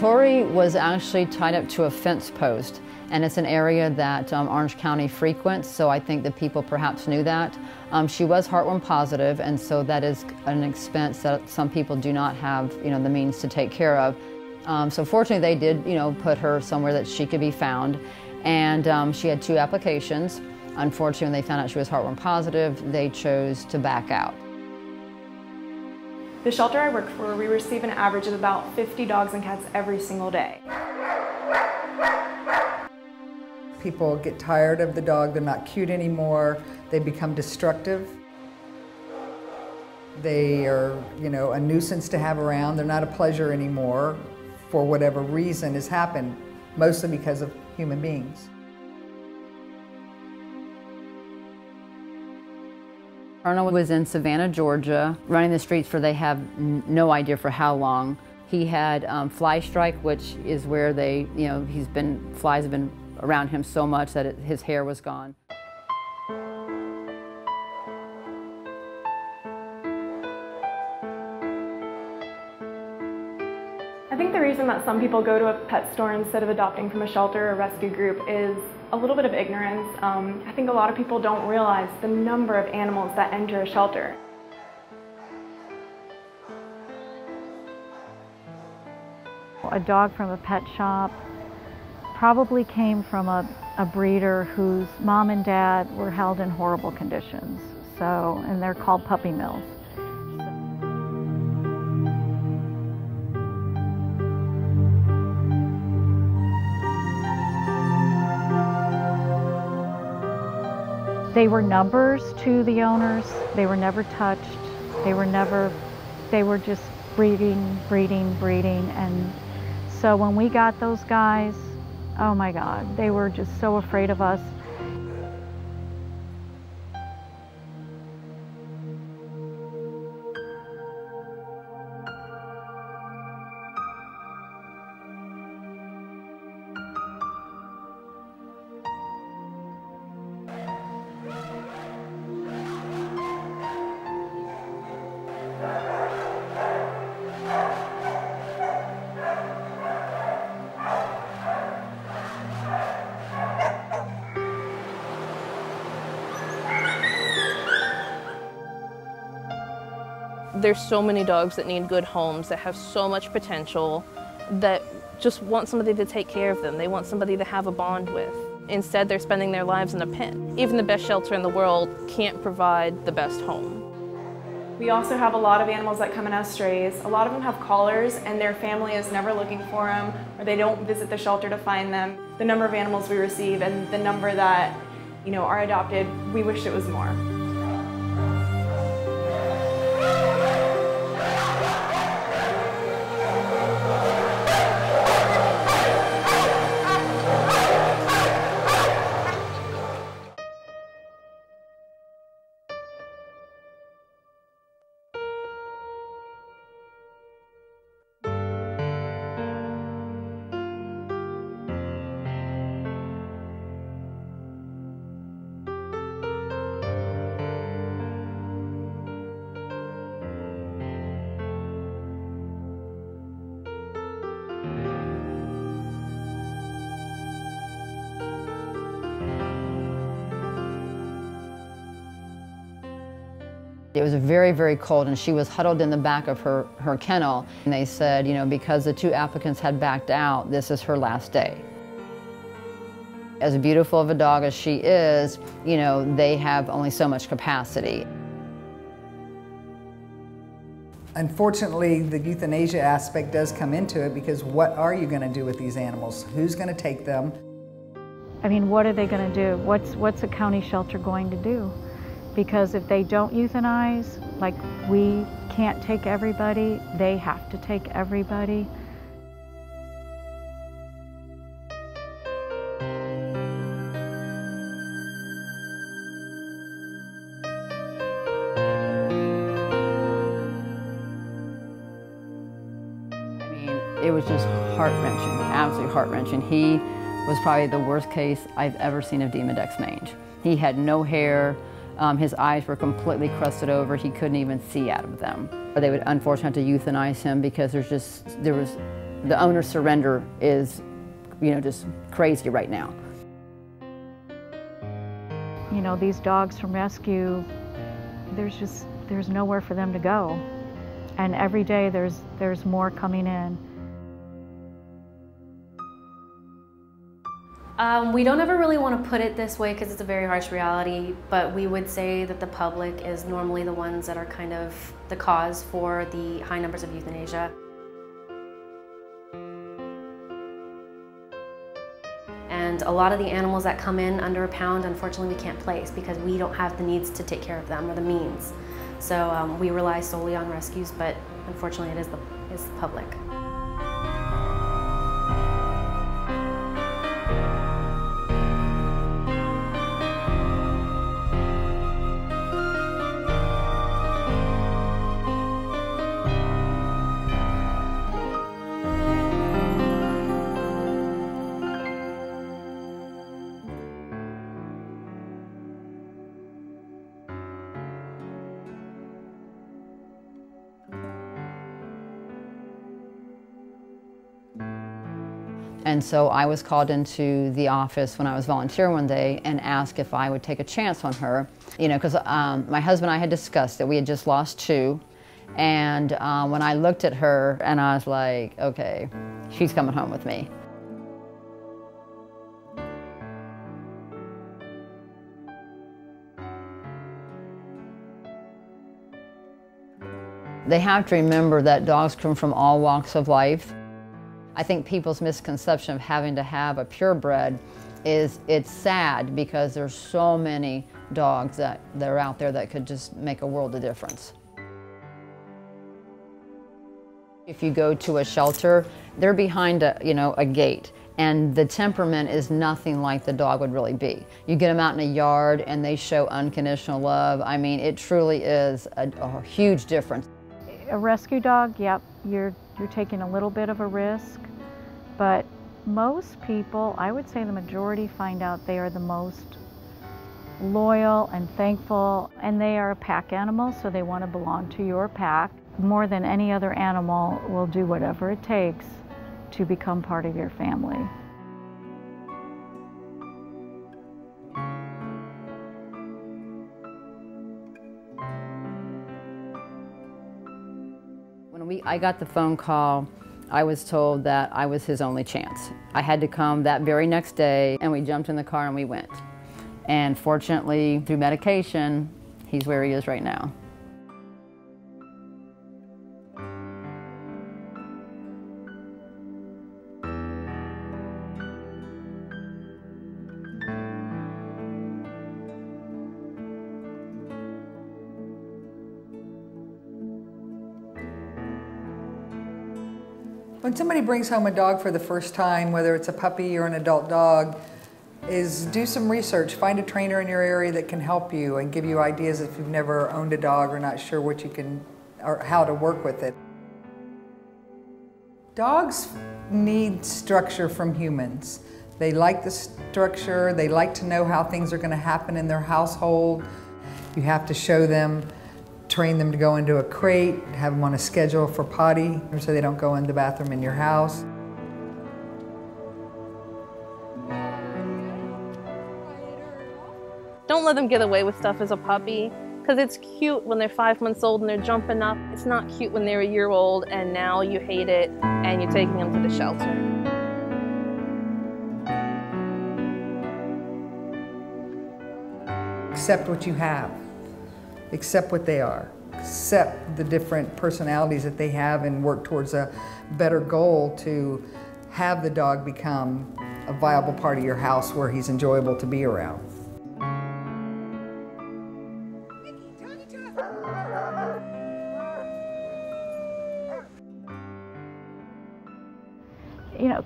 Tori was actually tied up to a fence post, and it's an area that Orange County frequents, so I think that people perhaps knew that. She was heartworm positive, and so that is an expense that some people do not have, the means to take care of. So fortunately, they did, put her somewhere that she could be found, and she had 2 applications. Unfortunately, when they found out she was heartworm positive, they chose to back out. The shelter I work for, we receive an average of about 50 dogs and cats every single day. People get tired of the dog, they're not cute anymore, they become destructive. They are, a nuisance to have around, they're not a pleasure anymore for whatever reason has happened, mostly because of human beings. Arnold was in Savannah, Georgia, running the streets for they have no idea for how long. He had fly strike, which is where they, flies have been around him so much that his hair was gone. I think the reason that some people go to a pet store instead of adopting from a shelter or rescue group is a little bit of ignorance. I think a lot of people don't realize the number of animals that enter a shelter. A dog from a pet shop probably came from a breeder whose mom and dad were held in horrible conditions. And they're called puppy mills. They were numbers to the owners. They were never touched. They were just breeding. And so when we got those guys, oh my God, they were just so afraid of us. There's so many dogs that need good homes, that have so much potential, that just want somebody to take care of them. They want somebody to have a bond with. Instead, they're spending their lives in a pen. Even the best shelter in the world can't provide the best home. We also have a lot of animals that come in as strays. A lot of them have collars and their family is never looking for them, or they don't visit the shelter to find them. The number of animals we receive and the number that are adopted, we wish it was more. It was very, very cold, and she was huddled in the back of her kennel. And they said, because the 2 applicants had backed out, this is her last day. As beautiful of a dog as she is, they have only so much capacity. Unfortunately, the euthanasia aspect does come into it, because what are you going to do with these animals? Who's going to take them? I mean, what are they going to do? What's a county shelter going to do? Because if they don't euthanize, like we can't take everybody, they have to take everybody. I mean, it was just heart-wrenching, absolutely heart-wrenching. He was probably the worst case I've ever seen of Demodex mange. He had no hair. His eyes were completely crusted over. He couldn't even see out of them. They would unfortunately have to euthanize him because there was The owner surrender is, just crazy right now. These dogs from rescue, there's nowhere for them to go. And every day there's more coming in. We don't ever really want to put it this way because it's a very harsh reality, but we would say that the public is normally the ones that are kind of the cause for the high numbers of euthanasia. And a lot of the animals that come in under a pound, unfortunately, we can't place because we don't have the needs to take care of them or the means. So we rely solely on rescues, but unfortunately it is the public. And so I was called into the office when I was volunteering one day and asked if I would take a chance on her. Because my husband and I had discussed that we had just lost 2. And when I looked at her and I was like, okay, she's coming home with me. They have to remember that dogs come from all walks of life. I think people's misconception of having to have a purebred is it's sad because there's so many dogs that are out there that could just make a world of difference. If you go to a shelter, they're behind a gate, and the temperament is nothing like the dog would really be. You get them out in a yard and they show unconditional love. I mean, it truly is a huge difference. A rescue dog, yep, you're taking a little bit of a risk, but most people, I would say the majority, find out they are the most loyal and thankful, and they are a pack animal, so they want to belong to your pack. More than any other animal will do whatever it takes to become part of your family. When I got the phone call, I was told that I was his only chance. I had to come that very next day, and we jumped in the car and we went. And fortunately, through medication, he's where he is right now. When somebody brings home a dog for the first time, whether it's a puppy or an adult dog, is do some research. Find a trainer in your area that can help you and give you ideas if you've never owned a dog or not sure what you can or how to work with it. Dogs need structure from humans. They like the structure, they like to know how things are going to happen in their household. You have to show them, train them to go into a crate, have them on a schedule for potty so they don't go in the bathroom in your house. Don't let them get away with stuff as a puppy, because it's cute when they're 5 months old and they're jumping up. It's not cute when they're a year old and now you hate it and you're taking them to the shelter. Accept what you have. Accept what they are. Accept the different personalities that they have and work towards a better goal to have the dog become a viable part of your house where he's enjoyable to be around.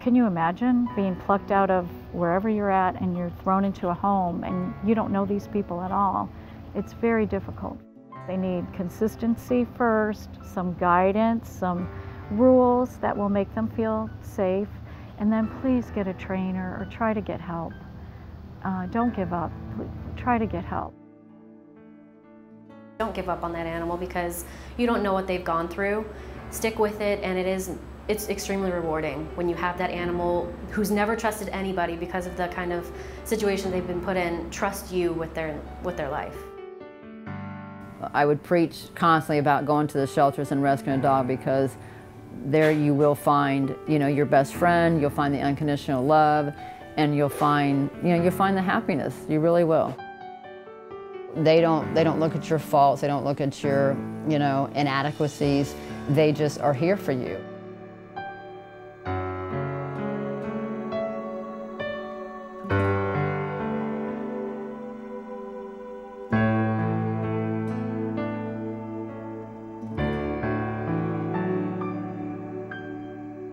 Can you imagine being plucked out of wherever you're at and you're thrown into a home and you don't know these people at all? It's very difficult. They need consistency first, some guidance, some rules that will make them feel safe, and then please get a trainer or try to get help. Don't give up. Try to get help. Don't give up on that animal because you don't know what they've gone through. stick with it, and it's extremely rewarding when you have that animal who's never trusted anybody because of the kind of situation they've been put in, trust you with their life. I would preach constantly about going to the shelters and rescuing a dog, because there you will find, your best friend, you'll find the unconditional love, and you'll find the happiness. You really will. They don't look at your faults, they don't look at your, inadequacies. They just are here for you.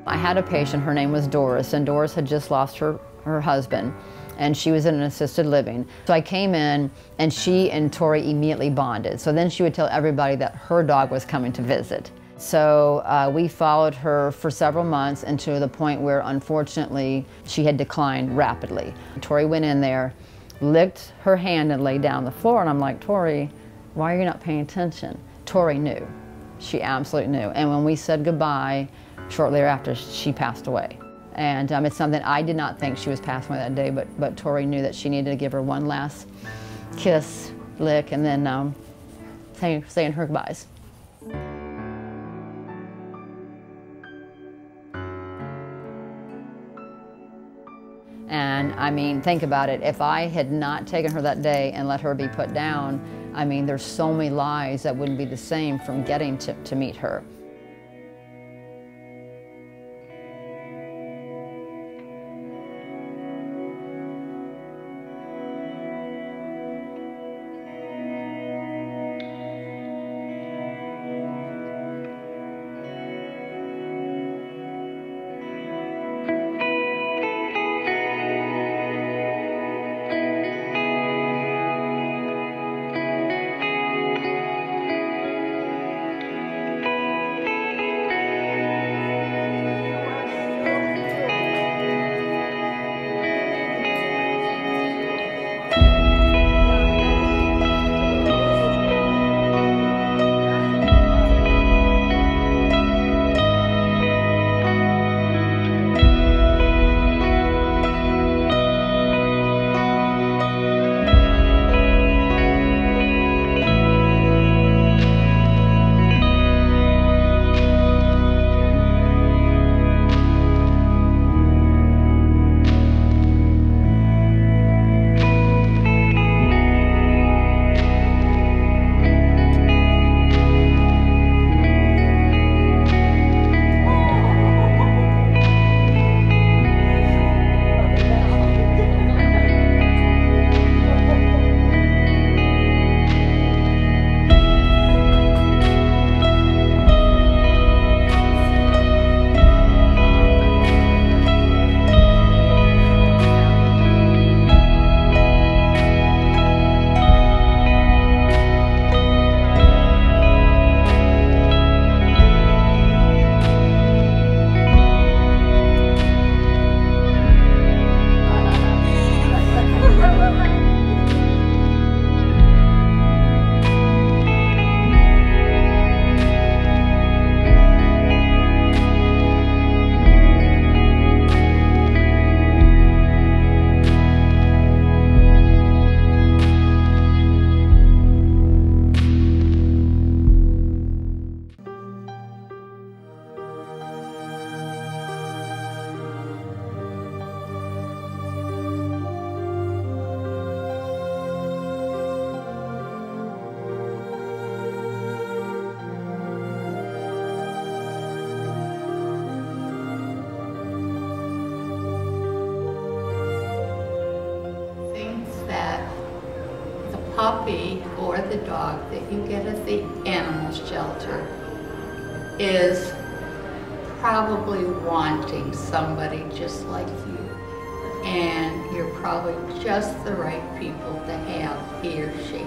I had a patient, her name was Doris, and Doris had just lost her husband, and she was in an assisted living. So I came in, and she and Tori immediately bonded. So then she would tell everybody that her dog was coming to visit. So we followed her for several months, and to the point where, unfortunately, she had declined rapidly. Tori went in there, licked her hand, and laid down on the floor, and I'm like, Tori, why are you not paying attention? Tori knew. She absolutely knew. And when we said goodbye, shortly thereafter, she passed away. And it's something I did not think she was passing away that day, but Tori knew that she needed to give her one last kiss, lick, and then saying her goodbyes. And I mean, think about it. If I had not taken her that day and let her be put down, I mean, there's so many lives that wouldn't be the same from getting to meet her. puppy or the dog that you get at the animal shelter is probably wanting somebody just like you. And you're probably just the right people to have he or she.